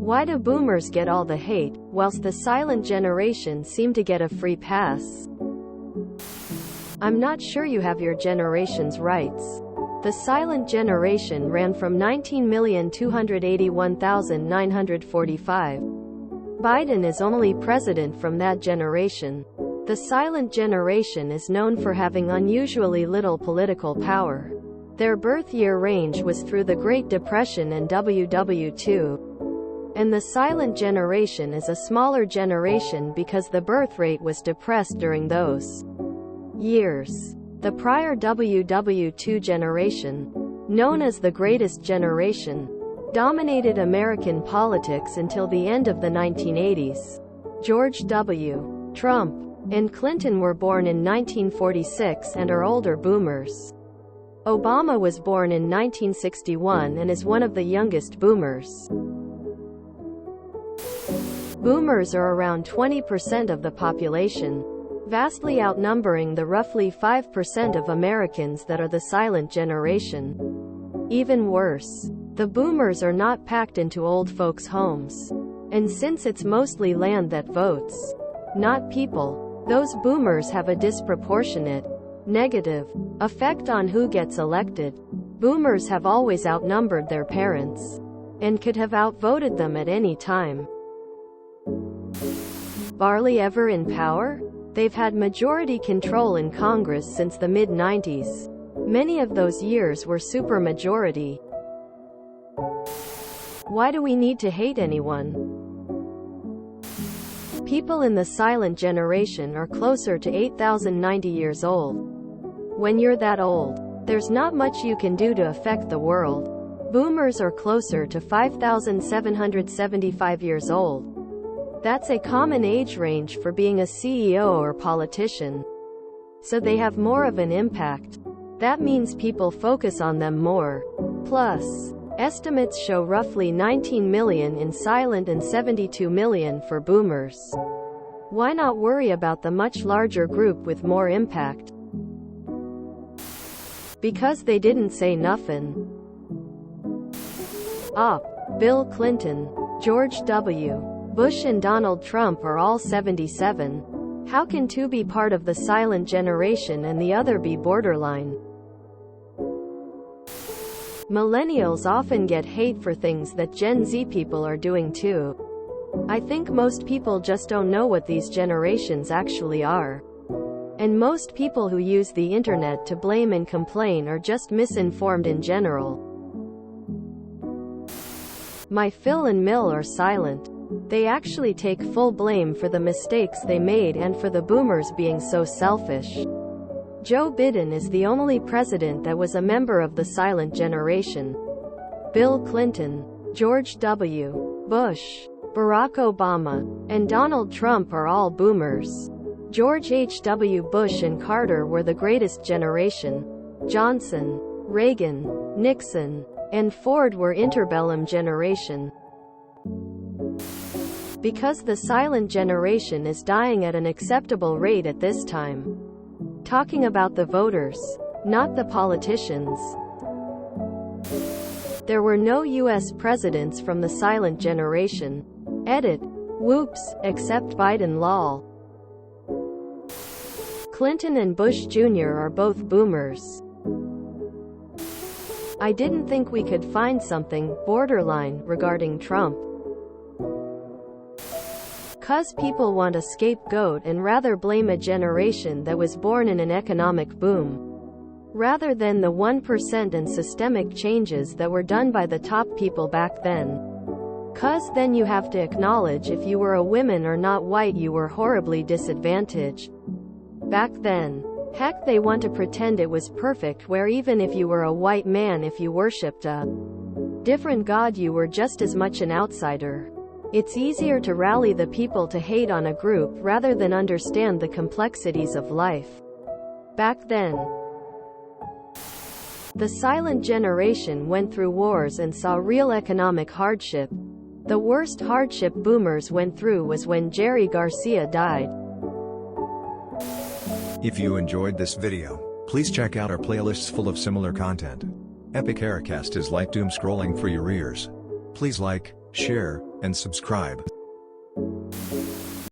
Why do boomers get all the hate, whilst the silent generation seem to get a free pass? I'm not sure you have your generation's rights. The silent generation ran from 19,281,945. Biden is only president from that generation. The silent generation is known for having unusually little political power. Their birth year range was through the Great Depression and WW2. And the silent generation is a smaller generation because the birth rate was depressed during those years. The prior WW2 generation, known as the Greatest Generation, dominated American politics until the end of the 1980s. George W. Trump and Clinton were born in 1946 and are older boomers. Obama was born in 1961 and is one of the youngest boomers. Boomers are around 20% of the population, vastly outnumbering the roughly 5% of Americans that are the silent generation. Even worse, the boomers are not packed into old folks' homes. And since it's mostly land that votes, not people, those boomers have a disproportionate, negative effect on who gets elected. Boomers have always outnumbered their parents, and could have outvoted them at any time. Barely ever in power? They've had majority control in Congress since the mid-90s. Many of those years were supermajority. Why do we need to hate anyone? People in the silent generation are closer to 8,090 years old. When you're that old, there's not much you can do to affect the world. Boomers are closer to 5,775 years old. That's a common age range for being a CEO or politician. So they have more of an impact. That means people focus on them more. Plus, estimates show roughly 19 million in silent and 72 million for boomers. Why not worry about the much larger group with more impact? Because they didn't say nothing. Bill Clinton, George W. Bush and Donald Trump are all 77. How can two be part of the silent generation and the other be borderline? Millennials often get hate for things that Gen Z people are doing too. I think most people just don't know what these generations actually are. And most people who use the internet to blame and complain are just misinformed in general. My Phil and Mill are silent. They actually take full blame for the mistakes they made and for the boomers being so selfish. Joe Biden is the only president that was a member of the silent generation. Bill Clinton, George W. Bush, Barack Obama, and Donald Trump are all boomers. George H.W. Bush and Carter were the greatest generation. Johnson, Reagan, Nixon, and Ford were interbellum generation. Because the silent generation is dying at an acceptable rate at this time. Talking about the voters, not the politicians. There were no U.S. presidents from the silent generation. Edit. Whoops, except Biden lol. Clinton and Bush Jr. are both boomers. I didn't think we could find something borderline regarding Trump. 'Cause people want a scapegoat and rather blame a generation that was born in an economic boom, rather than the 1% and systemic changes that were done by the top people back then. 'Cause then you have to acknowledge if you were a woman or not white you were horribly disadvantaged. Back then. Heck, they want to pretend it was perfect where even if you were a white man, if you worshipped a different god, you were just as much an outsider. It's easier to rally the people to hate on a group rather than understand the complexities of life. Back then, the silent generation went through wars and saw real economic hardship. The worst hardship boomers went through was when Jerry Garcia died. If you enjoyed this video, please check out our playlists full of similar content. Epic Aircast is like doom scrolling for your ears. Please like, share, and subscribe.